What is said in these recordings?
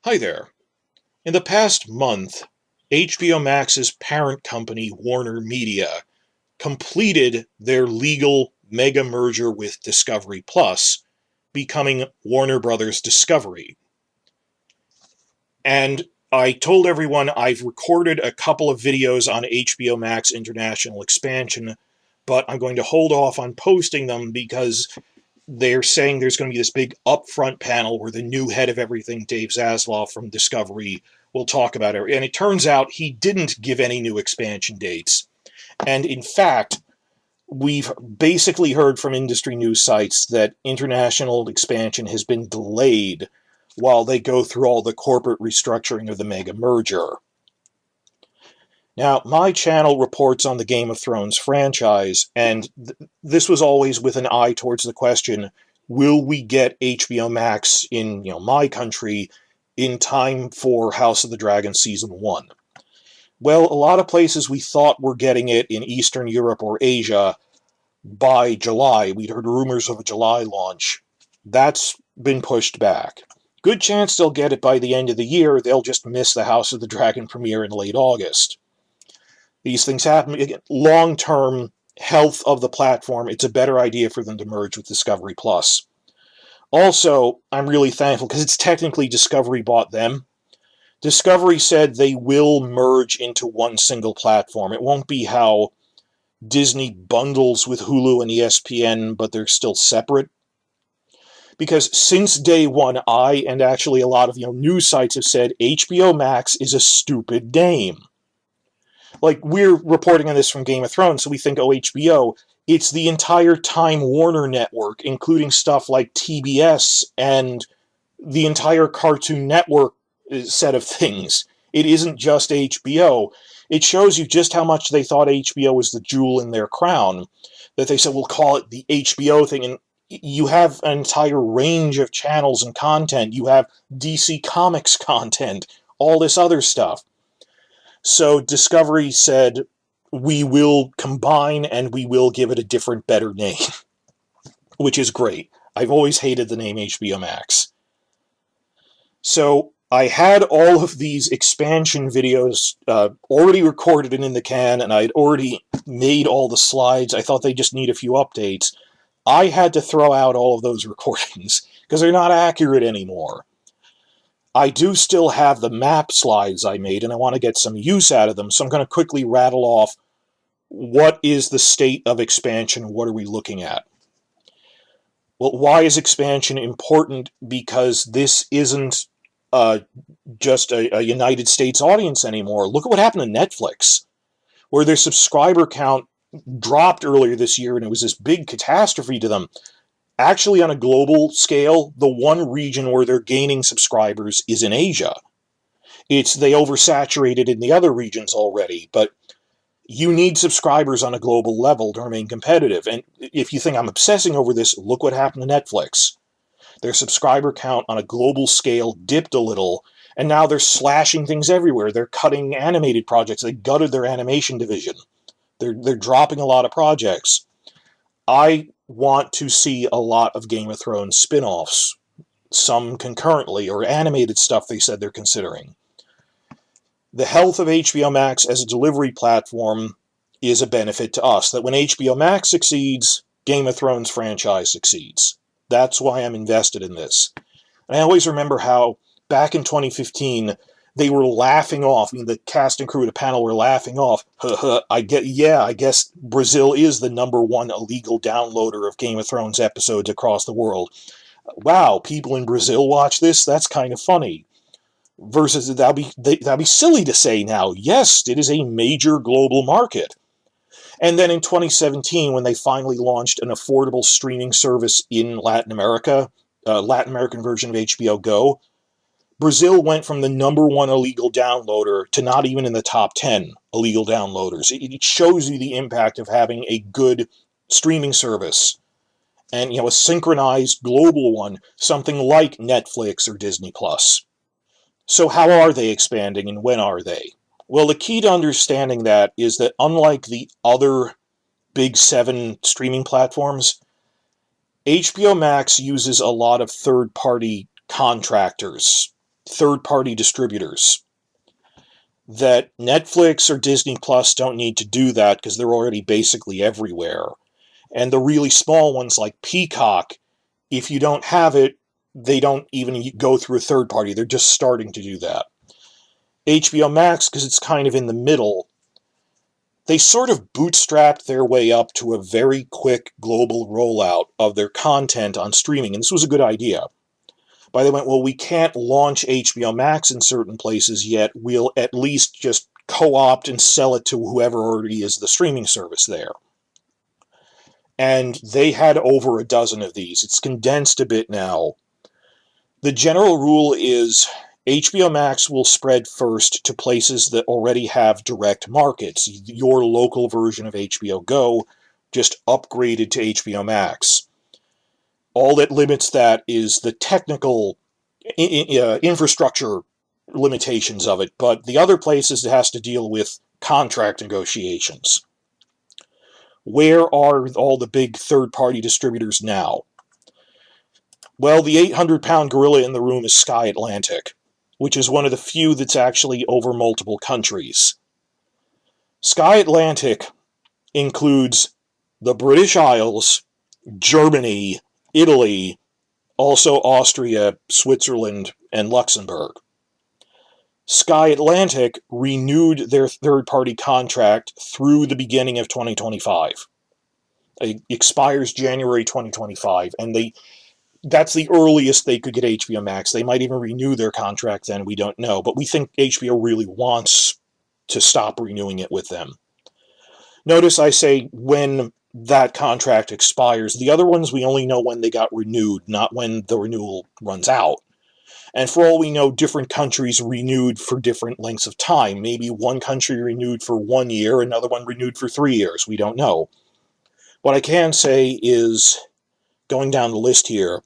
Hi there. In the past month, HBO Max's parent company, Warner Media, completed their legal mega merger with Discovery Plus, becoming Warner Brothers Discovery. And I told everyone I've recorded a couple of videos on HBO Max international expansion, but I'm going to hold off on posting them because they're saying there's going to be this big upfront panel where the new head of everything, Dave Zaslav from Discovery, will talk about it. And it turns out he didn't give any new expansion dates. And in fact, we've basically heard from industry news sites that international expansion has been delayed while they go through all the corporate restructuring of the mega merger. Now, my channel reports on the Game of Thrones franchise, and this was always with an eye towards the question, will we get HBO Max in my country in time for House of the Dragon Season 1? Well, a lot of places we thought were getting it in Eastern Europe or Asia by July. We'd heard rumors of a July launch. That's been pushed back. Good chance they'll get it by the end of the year. They'll just miss the House of the Dragon premiere in late August. These things happen. Long-term health of the platform, it's a better idea for them to merge with Discovery Plus. Also, I'm really thankful because it's technically Discovery bought them. Discovery said they will merge into one single platform. It won't be how Disney bundles with Hulu and ESPN, but they're still separate. Because since day one, I and actually a lot of news sites have said HBO Max is a stupid name. Like, we're reporting on this from Game of Thrones, so we think, oh, HBO. It's the entire Time Warner network, including stuff like TBS and the entire Cartoon Network set of things. It isn't just HBO. It shows you just how much they thought HBO was the jewel in their crown, that they said, we'll call it the HBO thing, and you have an entire range of channels and content. You have DC Comics content, all this other stuff. So Discovery said, we will combine and we will give it a different, better name, which is great. I've always hated the name HBO Max. So I had all of these expansion videos already recorded and in the can, and I'd already made all the slides. I thought they just need a few updates. I had to throw out all of those recordings because they're not accurate anymore. I do still have the map slides I made, and I want to get some use out of them, so I'm going to quickly rattle off what is the state of expansion, what are we looking at. Well, why is expansion important? Because this isn't just a United States audience anymore. Look at what happened to Netflix, where their subscriber count dropped earlier this year, and it was this big catastrophe to them. Actually, on a global scale, the one region where they're gaining subscribers is in Asia. They oversaturated in the other regions already, but you need subscribers on a global level to remain competitive. And if you think I'm obsessing over this, look what happened to Netflix. Their subscriber count on a global scale dipped a little, and now they're slashing things everywhere. They're cutting animated projects. They gutted their animation division. They're dropping a lot of projects. I want to see a lot of Game of Thrones spin-offs, some concurrently, or animated stuff they said they're considering. The health of HBO Max as a delivery platform is a benefit to us, that when HBO Max succeeds, Game of Thrones franchise succeeds. That's why I'm invested in this. And I always remember how, back in 2015, they were laughing off. I mean, the cast and crew of the panel were laughing off. I guess Brazil is the #1 illegal downloader of Game of Thrones episodes across the world. Wow, people in Brazil watch this? That's kind of funny. Versus, that'd be silly to say now. Yes, it is a major global market. And then in 2017, when they finally launched an affordable streaming service in Latin America, Latin American version of HBO Go, Brazil went from the #1 illegal downloader to not even in the top 10 illegal downloaders. It shows you the impact of having a good streaming service. And, a synchronized global one, something like Netflix or Disney+. So how are they expanding and when are they? Well, the key to understanding that is that unlike the other big 7 streaming platforms, HBO Max uses a lot of third-party contractors third-party distributors. That Netflix or Disney Plus don't need to do that because they're already basically everywhere. And the really small ones like Peacock, if you don't have it, they don't even go through a third party. They're just starting to do that. HBO Max, because it's kind of in the middle, they sort of bootstrapped their way up to a very quick global rollout of their content on streaming, and this was a good idea. But they went, well, we can't launch HBO Max in certain places yet. We'll at least just co-opt and sell it to whoever already is the streaming service there. And they had over a dozen of these. It's condensed a bit now. The general rule is HBO Max will spread first to places that already have direct markets. Your local version of HBO Go just upgraded to HBO Max. All that limits that is the technical infrastructure limitations of it, but the other places it has to deal with contract negotiations. Where are all the big third-party distributors now? Well, the 800-pound gorilla in the room is Sky Atlantic, which is one of the few that's actually over multiple countries. Sky Atlantic includes the British Isles, Germany, Italy, also Austria, Switzerland, and Luxembourg. Sky Atlantic renewed their third-party contract through the beginning of 2025. It expires January 2025, and that's the earliest they could get HBO Max. They might even renew their contract then, we don't know, but we think HBO really wants to stop renewing it with them. Notice I say when that contract expires. The other ones we only know when they got renewed, not when the renewal runs out. And for all we know, different countries renewed for different lengths of time. Maybe one country renewed for 1 year, another one renewed for 3 years. We don't know. What I can say is, going down the list here,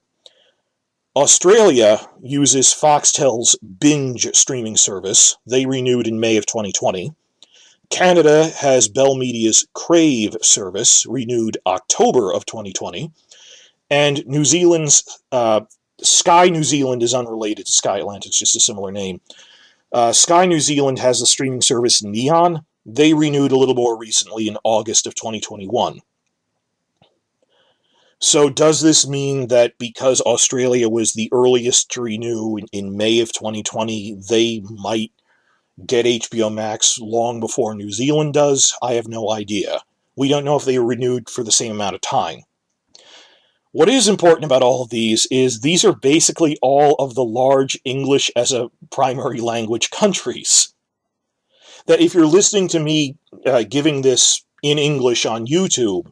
Australia uses Foxtel's Binge streaming service. They renewed in May of 2020. Canada has Bell Media's Crave service, renewed October of 2020. And New Zealand's Sky New Zealand is unrelated to Sky Atlantic, it's just a similar name. Sky New Zealand has the streaming service Neon. They renewed a little more recently in August of 2021. So does this mean that because Australia was the earliest to renew in May of 2020, they might get HBO Max long before New Zealand does? I have no idea. We don't know if they were renewed for the same amount of time. What is important about all of these is these are basically all of the large English as a primary language countries. That if you're listening to me giving this in English on YouTube,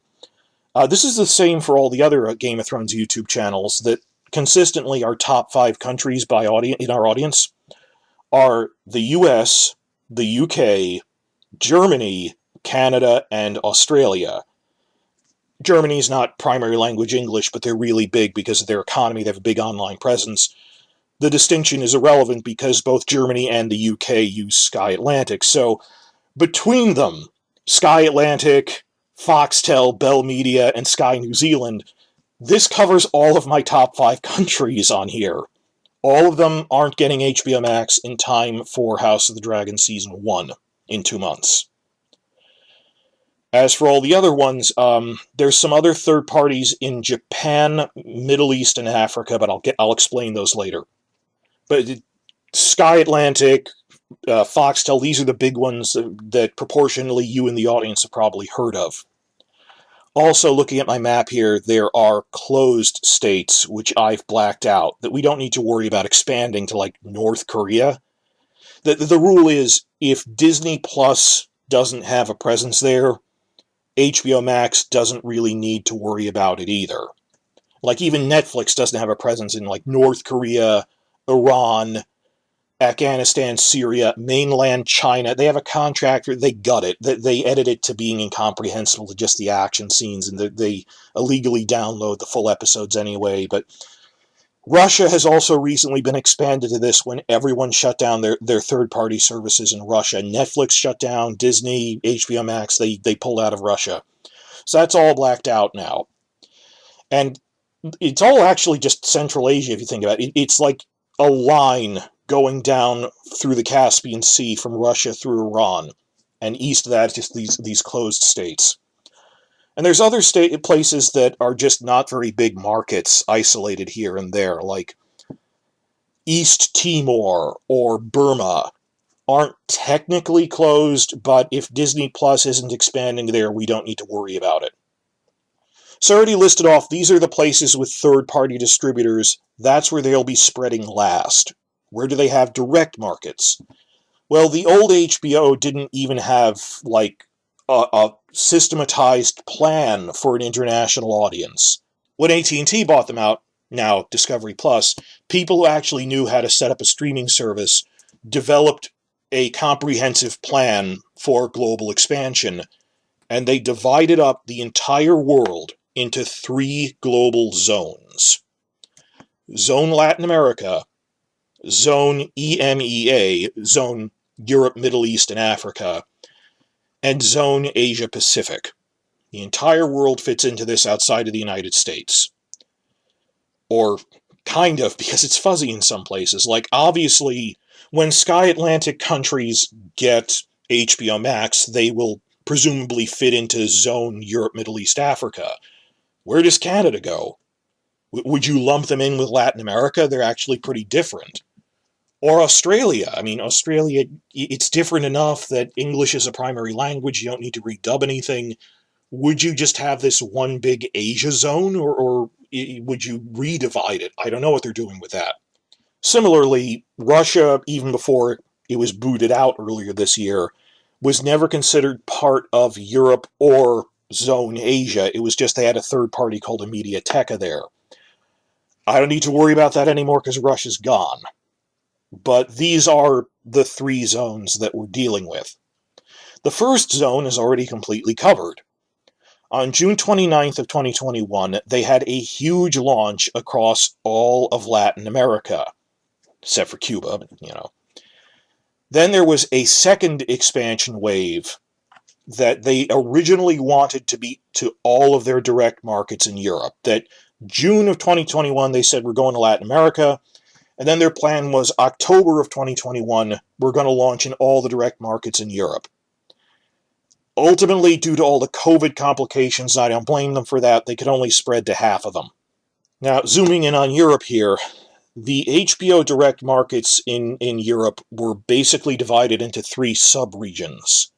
this is the same for all the other Game of Thrones YouTube channels, that consistently our top 5 countries by in our audience are the US, the UK, Germany, Canada, and Australia. Germany's not primary language English, but they're really big because of their economy. They have a big online presence. The distinction is irrelevant because both Germany and the UK use Sky Atlantic. So between them, Sky Atlantic, Foxtel, Bell Media, and Sky New Zealand, this covers all of my top 5 countries on here. All of them aren't getting HBO Max in time for House of the Dragon Season 1 in 2 months. As for all the other ones, there's some other third parties in Japan, Middle East, and Africa, but I'll explain those later. But Sky Atlantic, Foxtel, these are the big ones that proportionally you in the audience have probably heard of. Also, looking at my map here, there are closed states, which I've blacked out, that we don't need to worry about expanding to, like, North Korea. The rule is, if Disney Plus doesn't have a presence there, HBO Max doesn't really need to worry about it either. Like, even Netflix doesn't have a presence in, like, North Korea, Iran, Afghanistan, Syria, mainland China. They have a contractor, they gut it. They edit it to being incomprehensible to just the action scenes, and they illegally download the full episodes anyway. But Russia has also recently been expanded to this when everyone shut down their third-party services in Russia. Netflix shut down, Disney, HBO Max, they pulled out of Russia. So that's all blacked out now. And it's all actually just Central Asia, if you think about it. It's like a line going down through the Caspian Sea from Russia through Iran. And east of that, just these closed states. And there's other places that are just not very big markets, isolated here and there, like East Timor or Burma. Aren't technically closed, but if Disney Plus isn't expanding there, we don't need to worry about it. So I already listed off, these are the places with third-party distributors. That's where they'll be spreading last. Where do they have direct markets? Well, the old HBO didn't even have, like, a systematized plan for an international audience. When AT&T bought them out, now Discovery Plus, people who actually knew how to set up a streaming service developed a comprehensive plan for global expansion, and they divided up the entire world into 3 global zones. Zone Latin America, Zone EMEA, Zone Europe, Middle East, and Africa, and Zone Asia Pacific. The entire world fits into this outside of the United States. Or kind of, because it's fuzzy in some places. Like, obviously, when Sky Atlantic countries get HBO Max, they will presumably fit into Zone Europe, Middle East, Africa. Where does Canada go? Would you lump them in with Latin America? They're actually pretty different. Or Australia. I mean, Australia, it's different enough that English is a primary language. You don't need to redub anything. Would you just have this one big Asia zone, or would you redivide it? I don't know what they're doing with that. Similarly, Russia, even before it was booted out earlier this year, was never considered part of Europe or Zone Asia. It was just they had a third party called a Mediateca there. I don't need to worry about that anymore because Russia's gone. But these are the 3 zones that we're dealing with. The first zone is already completely covered. On June 29th of 2021, they had a huge launch across all of Latin America, except for Cuba, but, you know. Then there was a second expansion wave that they originally wanted to be to all of their direct markets in Europe. That June of 2021, they said, we're going to Latin America. And then their plan was October of 2021, we're going to launch in all the direct markets in Europe. Ultimately, due to all the COVID complications, I don't blame them for that, they could only spread to half of them. Now, zooming in on Europe here, the HBO direct markets in Europe were basically divided into 3 sub-regions.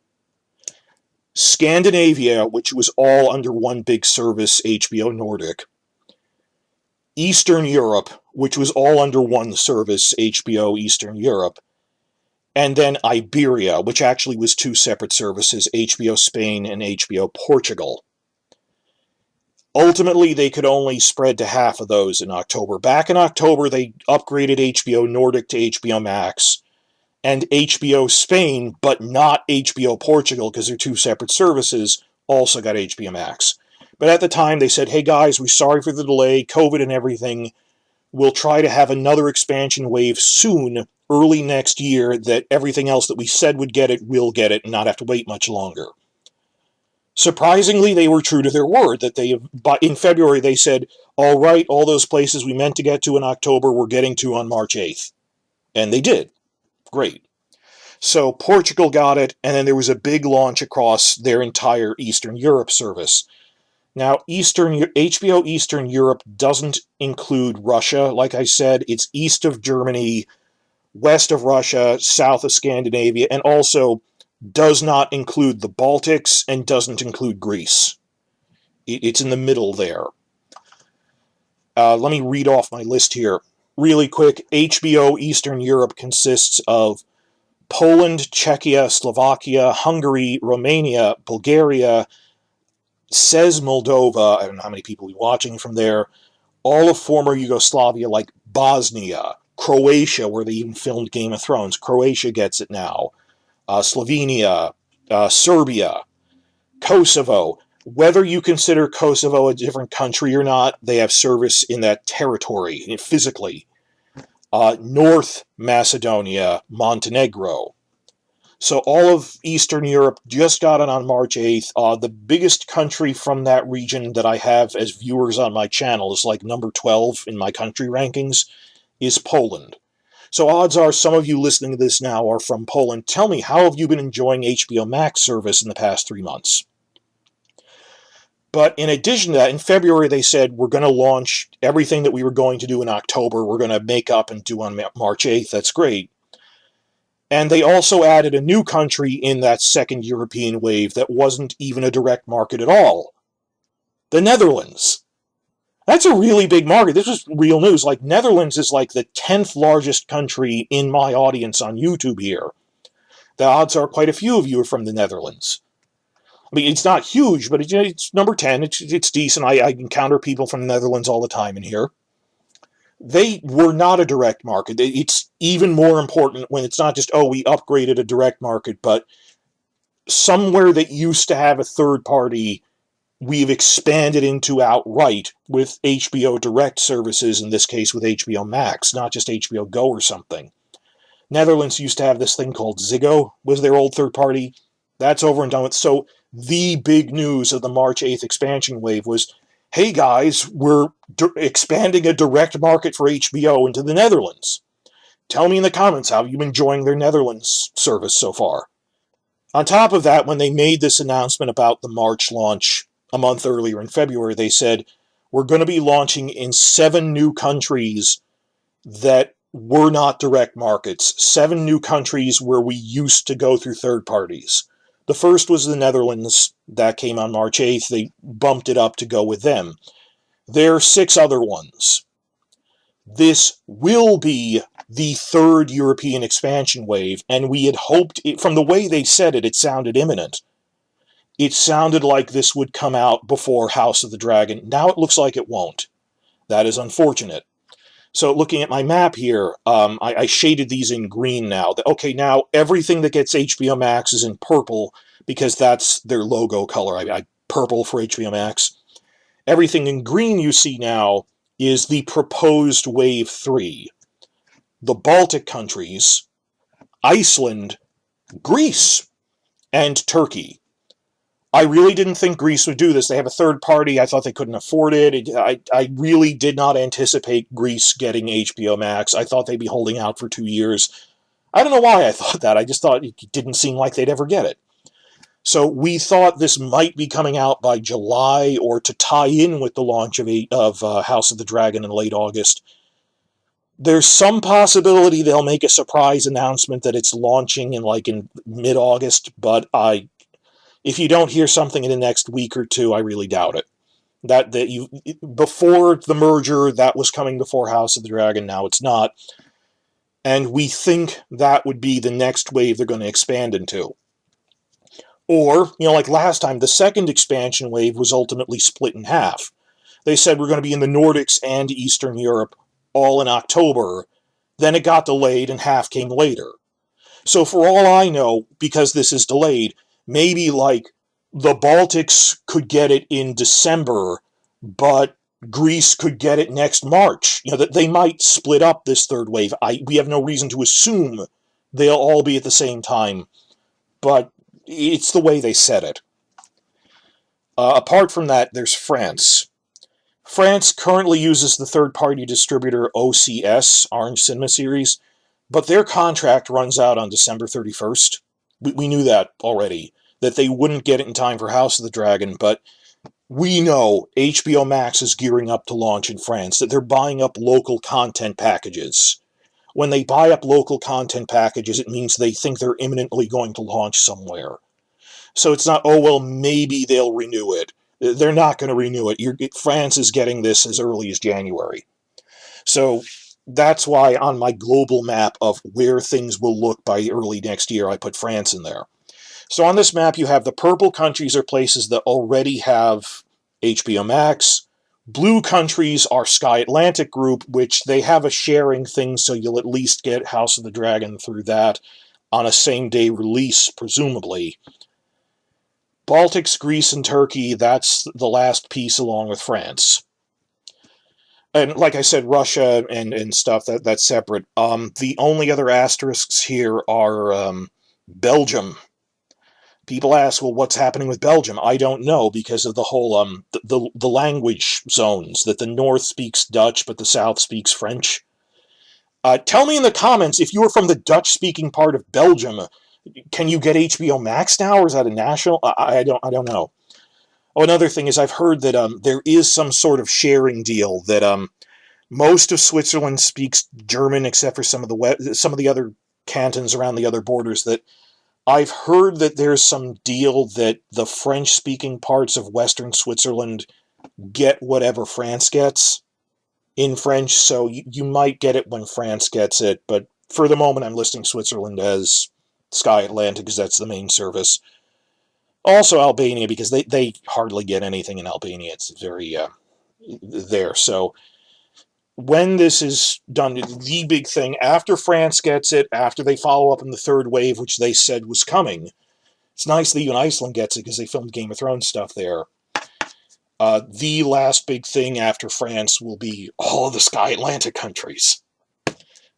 Scandinavia, which was all under one big service, HBO Nordic. Eastern Europe, which was all under one service, HBO Eastern Europe. And then Iberia, which actually was 2 separate services, HBO Spain and HBO Portugal. Ultimately, they could only spread to half of those in October. Back in October, they upgraded HBO Nordic to HBO Max, and HBO Spain, but not HBO Portugal, because they're 2 separate services, also got HBO Max. But at the time, they said, hey guys, we're sorry for the delay, COVID and everything. We'll try to have another expansion wave soon, early next year, that everything else that we said would get it will get it and not have to wait much longer. Surprisingly, they were true to their word. That in February, they said, all right, all those places we meant to get to in October, we're getting to on March 8th. And they did. Great. So Portugal got it, and then there was a big launch across their entire Eastern Europe service. Now, HBO Eastern Europe doesn't include Russia. Like I said, it's east of Germany, west of Russia, south of Scandinavia, and also does not include the Baltics and doesn't include Greece. It's in the middle there. Let me read off my list here. Really quick, HBO Eastern Europe consists of Poland, Czechia, Slovakia, Hungary, Romania, Bulgaria, says Moldova, I don't know how many people will be watching from there, all of former Yugoslavia like Bosnia, Croatia, where they even filmed Game of Thrones, Croatia gets it now, Slovenia, Serbia, Kosovo. Whether you consider Kosovo a different country or not, they have service in that territory, physically. North Macedonia, Montenegro. So all of Eastern Europe just got it on March 8th. The biggest country from that region that I have as viewers on my channel is like number 12 in my country rankings, is Poland. So odds are some of you listening to this now are from Poland. Tell me, how have you been enjoying HBO Max service in the past 3 months? But in addition to that, in February they said we're going to launch everything that we were going to do in October. We're going to make up and do on March 8th. That's great. And they also added a new country in that second European wave that wasn't even a direct market at all. The Netherlands. That's a really big market. This was real news. Like, Netherlands is like the 10th largest country in my audience on YouTube here. The odds are quite a few of you are from the Netherlands. I mean, it's not huge, but it's number 10. It's decent. I encounter people from the Netherlands all the time in here. They were not a direct market. It's even more important when it's not just, oh, we upgraded a direct market, but somewhere that used to have a third party, we've expanded into outright with HBO Direct services, in this case with HBO Max, not just HBO Go or something. Netherlands used to have this thing called Ziggo, was their old third party. That's over and done with. So the big news of the March 8th expansion wave was, hey guys, we're expanding a direct market for HBO into the Netherlands. Tell me in the comments, how have you been enjoying their Netherlands service so far? On top of that, when they made this announcement about the March launch a month earlier in February, they said, we're going to be launching in 7 new countries that were not direct markets. 7 new countries where we used to go through third parties. The first was the Netherlands. That came on March 8th. They bumped it up to go with them. There are 6 other ones. This will be the third European expansion wave, and we had hoped, from the way they said it, it sounded imminent. It sounded like this would come out before House of the Dragon. Now it looks like it won't. That is unfortunate. So looking at my map here, I shaded these in green now. Okay, now everything that gets HBO Max is in purple because that's their logo color. Purple for HBO Max. Everything in green you see now is the proposed Wave 3. The Baltic countries, Iceland, Greece, and Turkey. I really didn't think Greece would do this. They have a third party. I thought they couldn't afford it. I really did not anticipate Greece getting HBO Max. I thought they'd be holding out for 2 years. I don't know why I thought that. I just thought it didn't seem like they'd ever get it. So we thought this might be coming out by July or to tie in with the launch of House of the Dragon in late August. There's some possibility they'll make a surprise announcement that it's launching in mid-August, but if you don't hear something in the next week or two, I really doubt it. Before the merger, that was coming before House of the Dragon, now it's not. And we think that would be the next wave they're going to expand into. Or, like last time, the second expansion wave was ultimately split in half. They said we're going to be in the Nordics and Eastern Europe all in October. Then it got delayed and half came later. So for all I know, because this is delayed, maybe the Baltics could get it in December, but Greece could get it next March. That they might split up this third wave. We have no reason to assume they'll all be at the same time, but it's the way they said it. Apart from that, there's France. France currently uses the third-party distributor OCS, Orange Cinema Series, but their contract runs out on December 31st. We knew that already, that they wouldn't get it in time for House of the Dragon, but we know HBO Max is gearing up to launch in France, that they're buying up local content packages. When they buy up local content packages, it means they think they're imminently going to launch somewhere. So it's not, oh, well, maybe they'll renew it. They're not going to renew it. France is getting this as early as January. So that's why on my global map of where things will look by early next year, I put France in there. So on this map, you have the purple countries are places that already have HBO Max. Blue countries are Sky Atlantic Group, which they have a sharing thing, so you'll at least get House of the Dragon through that on a same-day release, presumably. Baltics, Greece, and Turkey, that's the last piece along with France. And like I said, Russia and stuff, that's separate. The only other asterisks here are Belgium. People ask, well, what's happening with Belgium? I don't know, because of the whole the language zones, that the north speaks Dutch, but the south speaks French. Tell me in the comments if you are from the Dutch-speaking part of Belgium. Can you get HBO Max now, or is that a national? I don't know. Oh, another thing is I've heard that there is some sort of sharing deal that most of Switzerland speaks German, except for some of the other cantons around the other borders. That I've heard that there's some deal that the French-speaking parts of Western Switzerland get whatever France gets in French, so you might get it when France gets it, but for the moment I'm listing Switzerland as Sky Atlantic because that's the main service. Also Albania, because they hardly get anything in Albania. It's very there. So when this is done, the big thing, after France gets it, after they follow up in the third wave, which they said was coming, it's nice that even Iceland gets it because they filmed Game of Thrones stuff there. The last big thing after France will be all of the Sky Atlantic countries.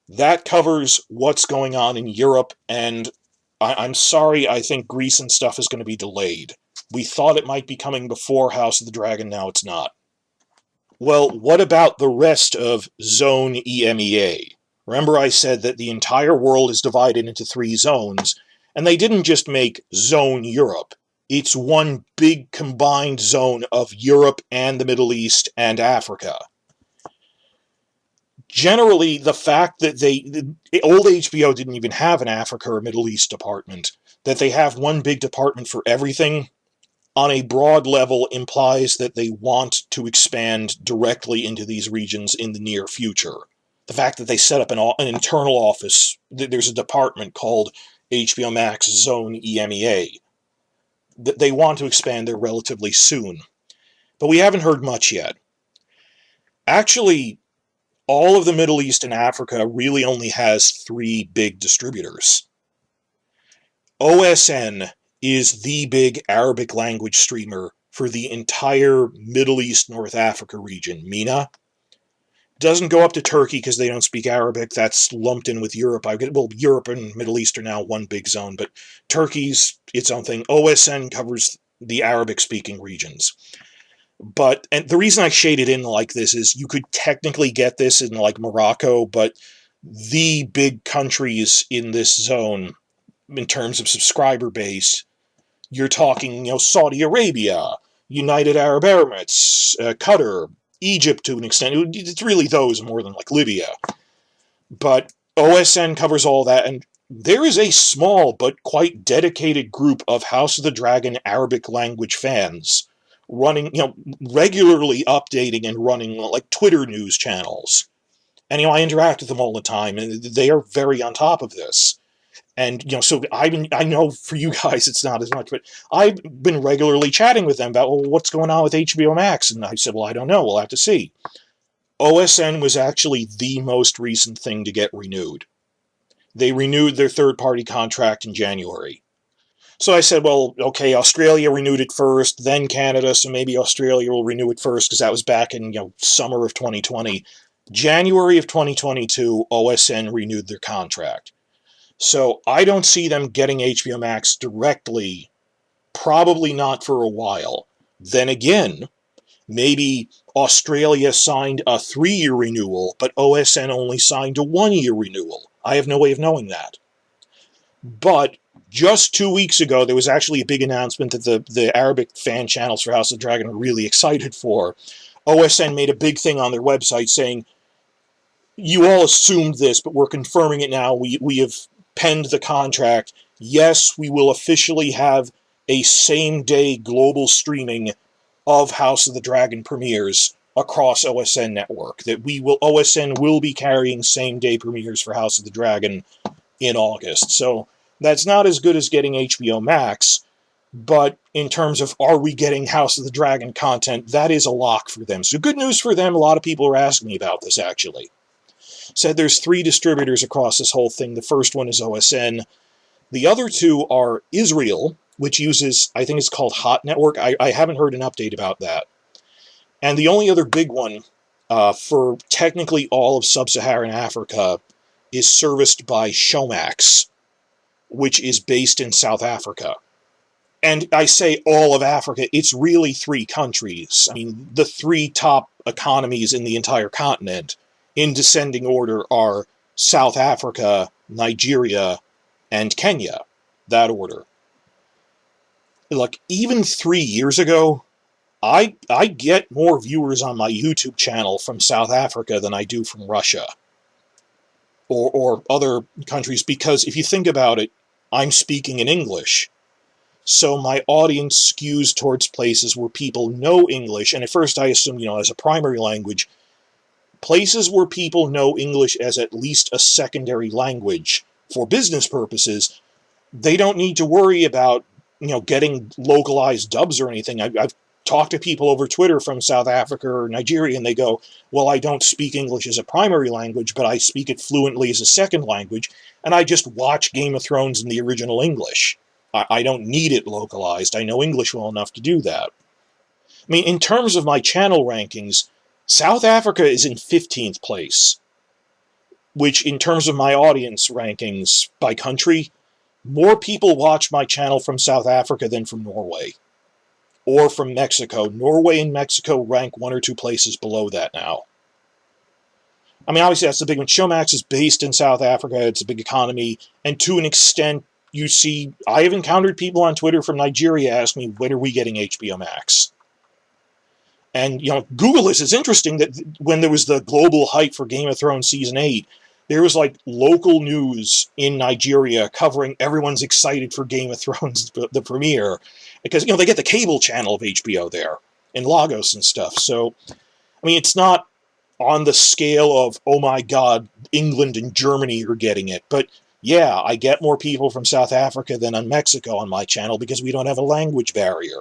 That covers what's going on in Europe, and I'm sorry, I think Greece and stuff is going to be delayed. We thought it might be coming before House of the Dragon, now it's not. Well, what about the rest of Zone EMEA? Remember I said that the entire world is divided into 3 zones, and they didn't just make Zone Europe. It's one big combined zone of Europe and the Middle East and Africa. Generally, the fact that old HBO didn't even have an Africa or Middle East department, that they have one big department for everything, on a broad level implies that they want to expand directly into these regions in the near future. The fact that they set up an internal office, there's a department called HBO Max Zone EMEA, that they want to expand there relatively soon. But we haven't heard much yet. Actually, all of the Middle East and Africa really only has 3 big distributors. OSN is the big Arabic language streamer for the entire Middle East North Africa region. MENA doesn't go up to Turkey because they don't speak Arabic. That's lumped in with Europe. Europe and Middle East are now one big zone, but Turkey's its own thing. OSN covers the Arabic-speaking regions. And the reason I shaded in like this is you could technically get this in like Morocco, but the big countries in this zone, in terms of subscriber base, you're talking, Saudi Arabia, United Arab Emirates, Qatar, Egypt to an extent. It's really those more than like Libya. But OSN covers all that, and there is a small but quite dedicated group of House of the Dragon Arabic language fans running, regularly updating and running like Twitter news channels. And, I interact with them all the time, and they are very on top of this. And, so I know for you guys it's not as much, but I've been regularly chatting with them about, well, what's going on with HBO Max? And I said, well, I don't know. We'll have to see. OSN was actually the most recent thing to get renewed. They renewed their third-party contract in January. So I said, well, okay, Australia renewed it first, then Canada, so maybe Australia will renew it first, because that was back in, summer of 2020. January of 2022, OSN renewed their contract. So I don't see them getting HBO Max directly, probably not for a while. Then again, maybe Australia signed a 3-year renewal, but OSN only signed a 1-year renewal. I have no way of knowing that. But just 2 weeks ago, there was actually a big announcement that the Arabic fan channels for House of the Dragon are really excited for. OSN made a big thing on their website saying, you all assumed this, but we're confirming it now. We have penned the contract. Yes, we will officially have a same-day global streaming of House of the Dragon premieres across OSN network. That OSN will be carrying same-day premieres for House of the Dragon in August. So that's not as good as getting HBO Max, but in terms of are we getting House of the Dragon content, that is a lock for them. So good news for them. A lot of people are asking me about this, actually. Said there's 3 distributors across this whole thing. The first one is OSN. The other 2 are Israel, which uses, I think it's called Hot Network. I haven't heard an update about that. And the only other big one for technically all of sub-Saharan Africa is serviced by Showmax, which is based in South Africa. And I say all of Africa, it's really 3 countries. I mean, the 3 top economies in the entire continent, in descending order, are South Africa, Nigeria, and Kenya. That order. Look, even 3 years ago, I get more viewers on my YouTube channel from South Africa than I do from Russia or other countries, because if you think about it, I'm speaking in English. So my audience skews towards places where people know English, and at first I assumed, as a primary language, places where people know English as at least a secondary language for business purposes. They don't need to worry about, getting localized dubs or anything. I've talked to people over Twitter from South Africa or Nigeria, and they go, well, I don't speak English as a primary language, but I speak it fluently as a second language, and I just watch Game of Thrones in the original English. I don't need it localized. I know English well enough to do that. I mean, in terms of my channel rankings, South Africa is in 15th place, which in terms of my audience rankings by country, more people watch my channel from South Africa than from Norway. Or from Mexico. Norway and Mexico rank 1 or 2 places below that now. I mean, obviously that's the big one. Showmax is based in South Africa. It's a big economy. And to an extent, you see, I have encountered people on Twitter from Nigeria ask me, when are we getting HBO Max? And, Google this. It's interesting that when there was the global hype for Game of Thrones Season 8, there was like local news in Nigeria covering everyone's excited for Game of Thrones, the premiere, because, they get the cable channel of HBO there in Lagos and stuff. So, I mean, it's not on the scale of, oh my God, England and Germany are getting it. But yeah, I get more people from South Africa than on Mexico on my channel because we don't have a language barrier.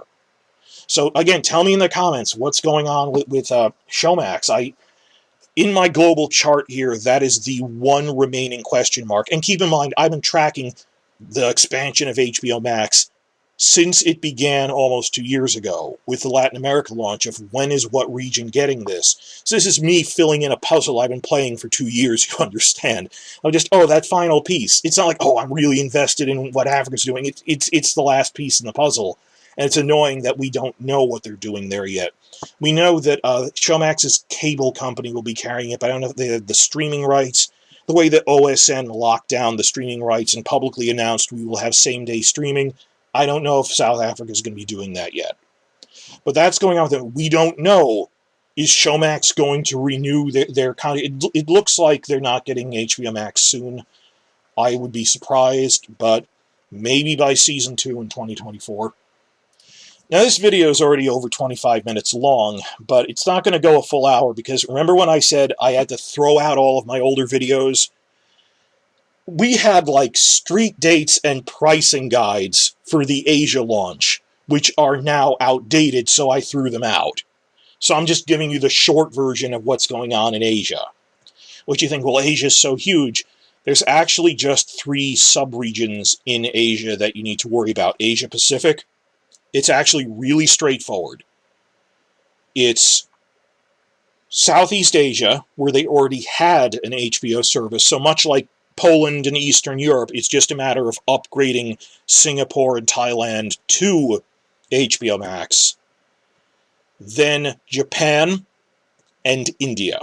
So again, tell me in the comments what's going on with Showmax. In my global chart here, that is the one remaining question mark. And keep in mind, I've been tracking the expansion of HBO Max since it began almost 2 years ago with the Latin America launch of when is what region getting this. So this is me filling in a puzzle I've been playing for 2 years, you understand. I'm just, that final piece. It's not like, I'm really invested in what Africa's doing. It's the last piece in the puzzle. And it's annoying that we don't know what they're doing there yet. We know that Showmax's cable company will be carrying it, but I don't know if they have the streaming rights. The way that OSN locked down the streaming rights and publicly announced we will have same-day streaming, I don't know if South Africa is going to be doing that yet. But that's going on with it. We don't know. Is Showmax going to renew their contract? It looks like they're not getting HBO Max soon. I would be surprised, but maybe by Season 2 in 2024. Now, this video is already over 25 minutes long, but it's not going to go a full hour because remember when I said I had to throw out all of my older videos? We had like street dates and pricing guides for the Asia launch, which are now outdated, so I threw them out. So I'm just giving you the short version of what's going on in Asia. What you think, well, Asia's so huge. There's actually just 3 sub-regions in Asia that you need to worry about. Asia Pacific. It's actually really straightforward. It's Southeast Asia, where they already had an HBO service, so much like Poland and Eastern Europe, it's just a matter of upgrading Singapore and Thailand to HBO Max. Then Japan and India.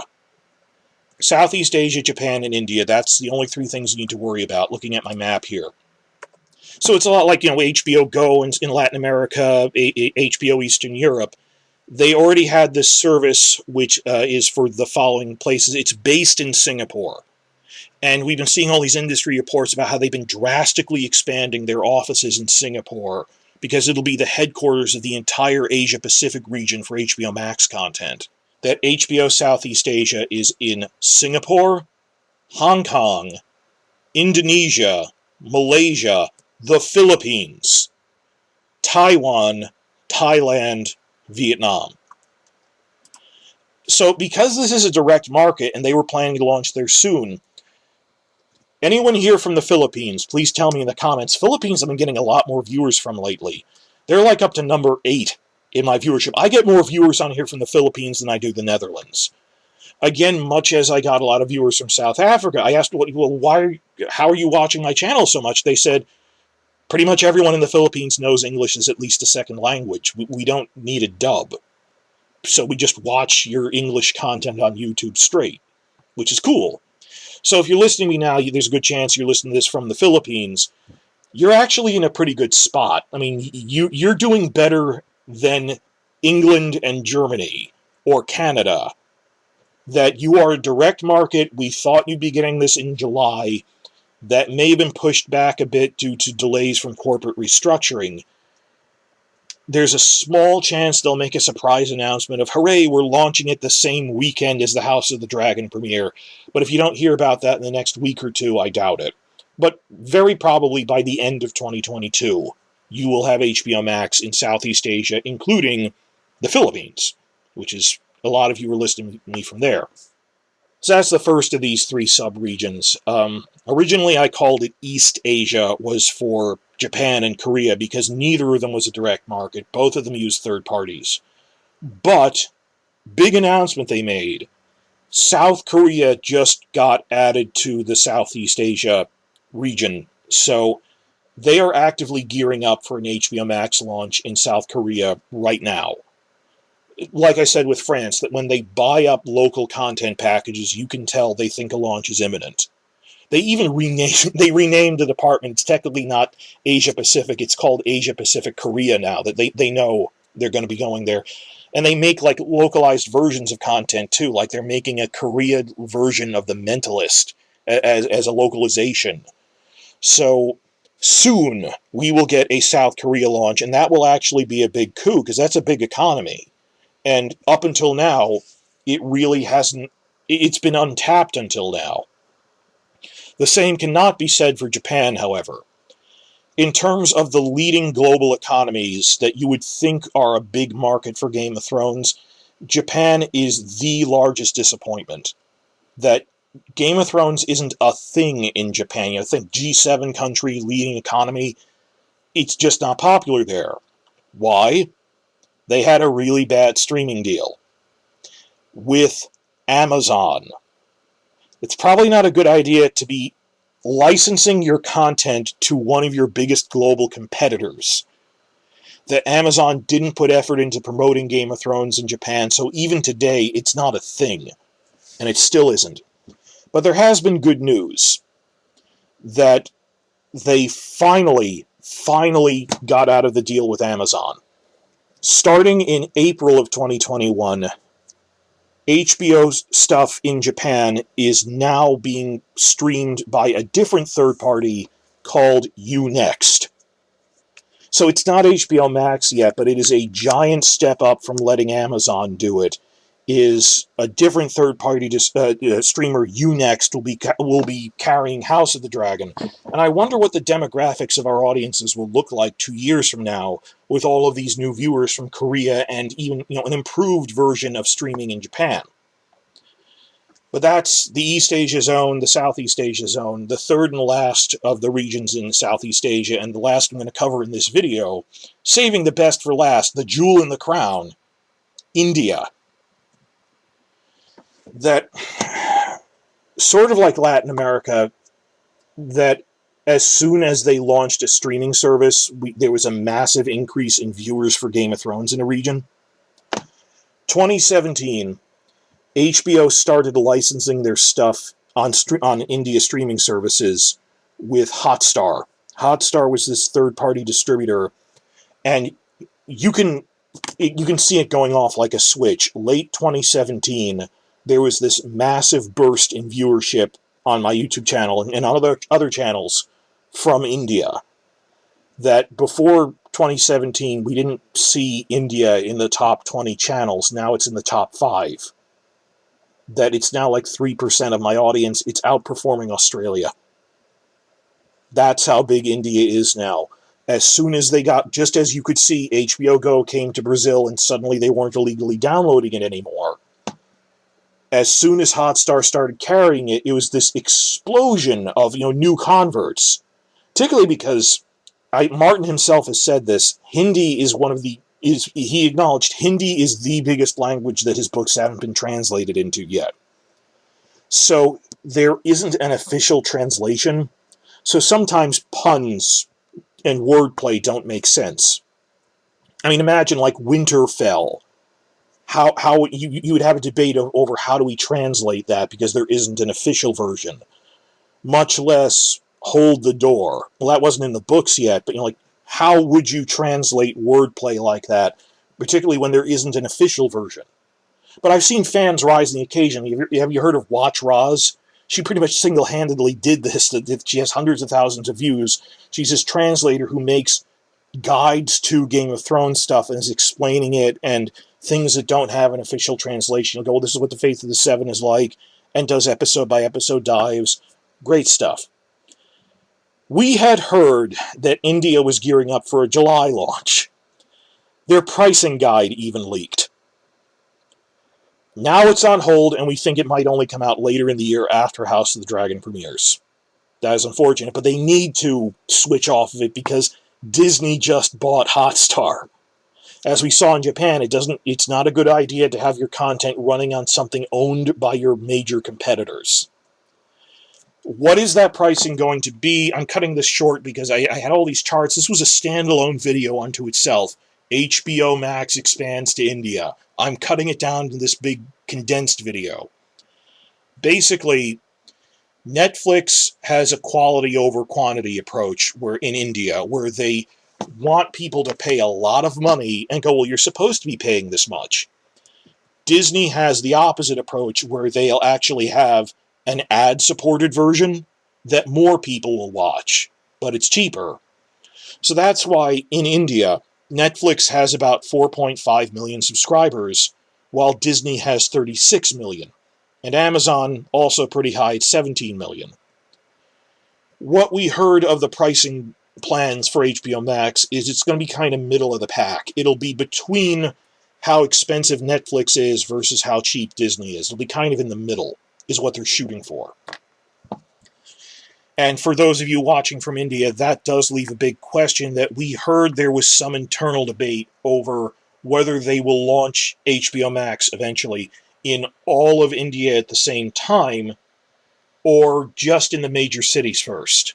Southeast Asia, Japan, and India, that's the only 3 things you need to worry about looking at my map here. So it's a lot like, HBO Go in Latin America, HBO Eastern Europe. They already had this service, which is for the following places. It's based in Singapore. And we've been seeing all these industry reports about how they've been drastically expanding their offices in Singapore because it'll be the headquarters of the entire Asia-Pacific region for HBO Max content. That HBO Southeast Asia is in Singapore, Hong Kong, Indonesia, Malaysia, the Philippines, Taiwan, Thailand, Vietnam. So because this is a direct market and they were planning to launch there soon, anyone here from the Philippines, please tell me in the comments. Philippines I've been getting a lot more viewers from lately. They're like up to number 8 in my viewership. I get more viewers on here from the Philippines than I do the Netherlands. Again, much as I got a lot of viewers from South Africa, I asked, how are you watching my channel so much? They said, pretty much everyone in the Philippines knows English as at least a second language. We don't need a dub. So we just watch your English content on YouTube straight, which is cool. So if you're listening to me now, there's a good chance you're listening to this from the Philippines. You're actually in a pretty good spot. I mean, you're doing better than England and Germany or Canada. That you are a direct market. We thought you'd be getting this in July. That may have been pushed back a bit due to delays from corporate restructuring. There's a small chance they'll make a surprise announcement of, hooray, we're launching it the same weekend as the House of the Dragon premiere. But if you don't hear about that in the next week or two, I doubt it. But very probably by the end of 2022, you will have HBO Max in Southeast Asia, including the Philippines, which is a lot of you are listening to me from there. So that's the first of these three sub-regions. Originally, I called it East Asia, was for Japan and Korea, because neither of them was a direct market. Both of them used third parties. But, big announcement they made. South Korea just got added to the Southeast Asia region. So, they are actively gearing up for an HBO Max launch in South Korea right now. Like I said with France, that when they buy up local content packages, you can tell they think a launch is imminent. They even renamed the department. It's technically not Asia Pacific. It's called Asia Pacific Korea now. That they know they're going to be going there. And they make like localized versions of content too. Like they're making a Korea version of The Mentalist as a localization. So soon we will get a South Korea launch, and that will actually be a big coup because that's a big economy. And up until now, it really hasn't, it's been untapped until now. The same cannot be said for Japan, however. In terms of the leading global economies that you would think are a big market for Game of Thrones, Japan is the largest disappointment. That Game of Thrones isn't a thing in Japan. You think G7 country, leading economy, it's just not popular there. Why? They had a really bad streaming deal with Amazon. It's probably not a good idea to be licensing your content to one of your biggest global competitors. That Amazon didn't put effort into promoting Game of Thrones in Japan, so even today, it's not a thing. And it still isn't. But there has been good news that they finally got out of the deal with Amazon. Starting in April of 2021, HBO's stuff in Japan is now being streamed by a different third party called Unext. So it's not HBO Max yet, but it is a giant step up from letting Amazon do it. Is a different third party streamer, Unext, will be carrying House of the Dragon. And I wonder what the demographics of our audiences will look like 2 years from now with all of these new viewers from Korea and even an improved version of streaming in Japan. But that's the East Asia zone, the Southeast Asia zone, the third and last of the regions in Southeast Asia, and the last I'm going to cover in this video, saving the best for last, the jewel in the crown, India. That, sort of like Latin America, that as soon as they launched a streaming service, there was a massive increase in viewers for Game of Thrones in the region. 2017, HBO started licensing their stuff on India streaming services with Hotstar. Hotstar was this third-party distributor, and you can see it going off like a switch. Late 2017, there was this massive burst in viewership on my YouTube channel and on other channels from India. That before 2017, we didn't see India in the top 20 channels. Now it's in the top 5. That it's now like 3% of my audience. It's outperforming Australia. That's how big India is now. As soon as they got, just as you could see, HBO Go came to Brazil and suddenly they weren't illegally downloading it anymore. As soon as Hotstar started carrying it, it was this explosion of new converts. Particularly because Martin himself has said this. Hindi is he acknowledged Hindi is the biggest language that his books haven't been translated into yet. So there isn't an official translation. So sometimes puns and wordplay don't make sense. I mean, imagine like Winterfell. How you would have a debate over how do we translate that because there isn't an official version. much less hold the door. Well, that wasn't in the books yet, but like, how would you translate wordplay like that, particularly when there isn't an official version? But I've seen fans rise to the occasion. Have you heard of Watch Roz? She pretty much single-handedly did this. She has hundreds of thousands of views. She's this translator who makes guides to Game of Thrones stuff and is explaining it, and things that don't have an official translation. You'll go, well, this is what the Faith of the Seven is like, and does episode-by-episode dives. Great stuff. We had heard that India was gearing up for a July launch. Their pricing guide even leaked. Now it's on hold, and we think it might only come out later in the year after House of the Dragon premieres. That is unfortunate, but they need to switch off of it because Disney just bought Hotstar. As we saw in Japan, it's not a good idea to have your content running on something owned by your major competitors. What is that pricing going to be? I'm cutting this short because I had all these charts. This was a standalone video unto itself. HBO Max expands to India. I'm cutting it down to this big condensed video. Basically, Netflix has a quality over quantity approach in India, where they want people to pay a lot of money and go, well, you're supposed to be paying this much. Disney has the opposite approach, where they'll actually have an ad-supported version that more people will watch, but it's cheaper. So that's why in India, Netflix has about 4.5 million subscribers, while Disney has 36 million. And Amazon, also pretty high, at 17 million. What we heard of the pricing plans for HBO Max is it's going to be kind of middle of the pack. It'll be between how expensive Netflix is versus how cheap Disney is. It'll be kind of in the middle, is what they're shooting for. And for those of you watching from India, that does leave a big question that we heard there was some internal debate over whether they will launch HBO Max eventually in all of India at the same time or just in the major cities first.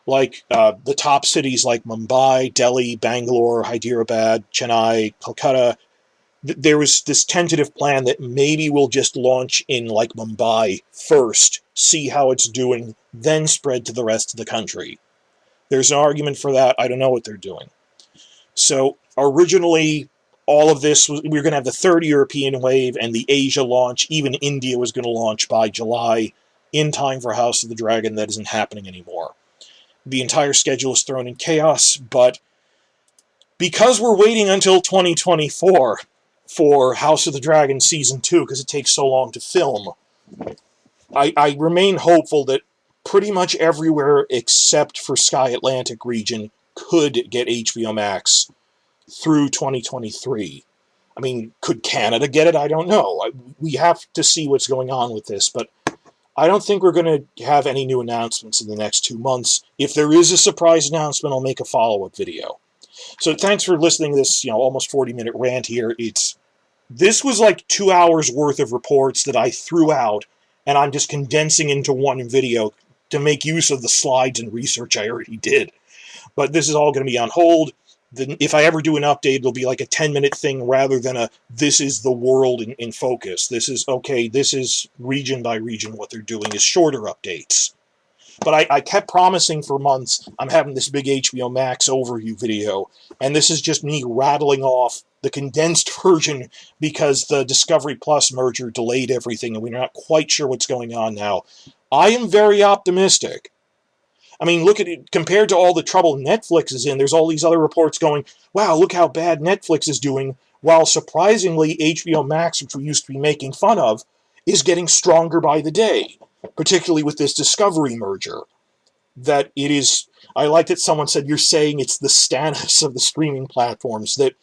Like the top cities like Mumbai, Delhi, Bangalore, Hyderabad, Chennai, Kolkata. There was this tentative plan that maybe we'll just launch in like Mumbai first, see how it's doing, then spread to the rest of the country. There's an argument for that. I don't know what they're doing. So originally, all of this, we were going to have the third European wave and the Asia launch. Even India was going to launch by July in time for House of the Dragon. That isn't happening anymore. The entire schedule is thrown in chaos, but because we're waiting until 2024 for House of the Dragon Season 2, because it takes so long to film, I remain hopeful that pretty much everywhere except for Sky Atlantic region could get HBO Max through 2023. I mean, could Canada get it? I don't know. We have to see what's going on with this, but I don't think we're going to have any new announcements in the next 2 months. If there is a surprise announcement, I'll make a follow-up video. So thanks for listening to this, almost 40-minute rant here. This was like 2 hours worth of reports that I threw out, and I'm just condensing into one video to make use of the slides and research I already did. But this is all going to be on hold. Then if I ever do an update, it'll be like a 10-minute thing rather than this is the world in focus. This is region by region what they're doing is shorter updates. But I kept promising for months I'm having this big HBO Max overview video, and this is just me rattling off the condensed version because the Discovery Plus merger delayed everything and we're not quite sure what's going on now. I am very optimistic. I mean, look at it, compared to all the trouble Netflix is in, there's all these other reports going, wow, look how bad Netflix is doing, while surprisingly HBO Max, which we used to be making fun of, is getting stronger by the day, particularly with this Discovery merger. That it is, I like that someone said, you're saying it's the Stannis of the streaming platforms that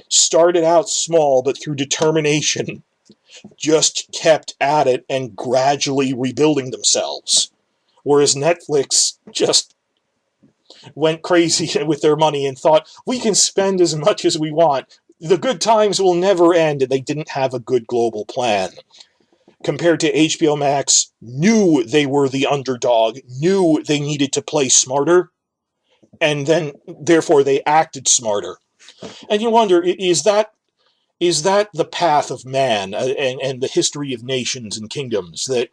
started out small, but through determination just kept at it and gradually rebuilding themselves. Whereas Netflix just went crazy with their money and thought, we can spend as much as we want. The good times will never end, and they didn't have a good global plan. Compared to HBO Max, knew they were the underdog, knew they needed to play smarter, and then, therefore, they acted smarter. And you wonder, is that the path of man and the history of nations and kingdoms, that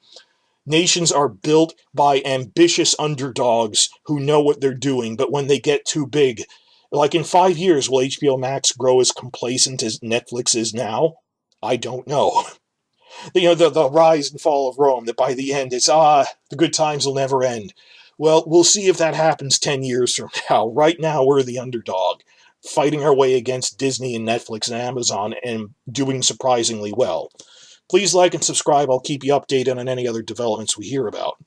Nations are built by ambitious underdogs who know what they're doing, but when they get too big, like in 5 years, will HBO Max grow as complacent as Netflix is now? I don't know. The rise and fall of Rome, that by the end it's, the good times will never end. Well, we'll see if that happens 10 years from now. Right now, we're the underdog, fighting our way against Disney and Netflix and Amazon and doing surprisingly well. Please like and subscribe. I'll keep you updated on any other developments we hear about.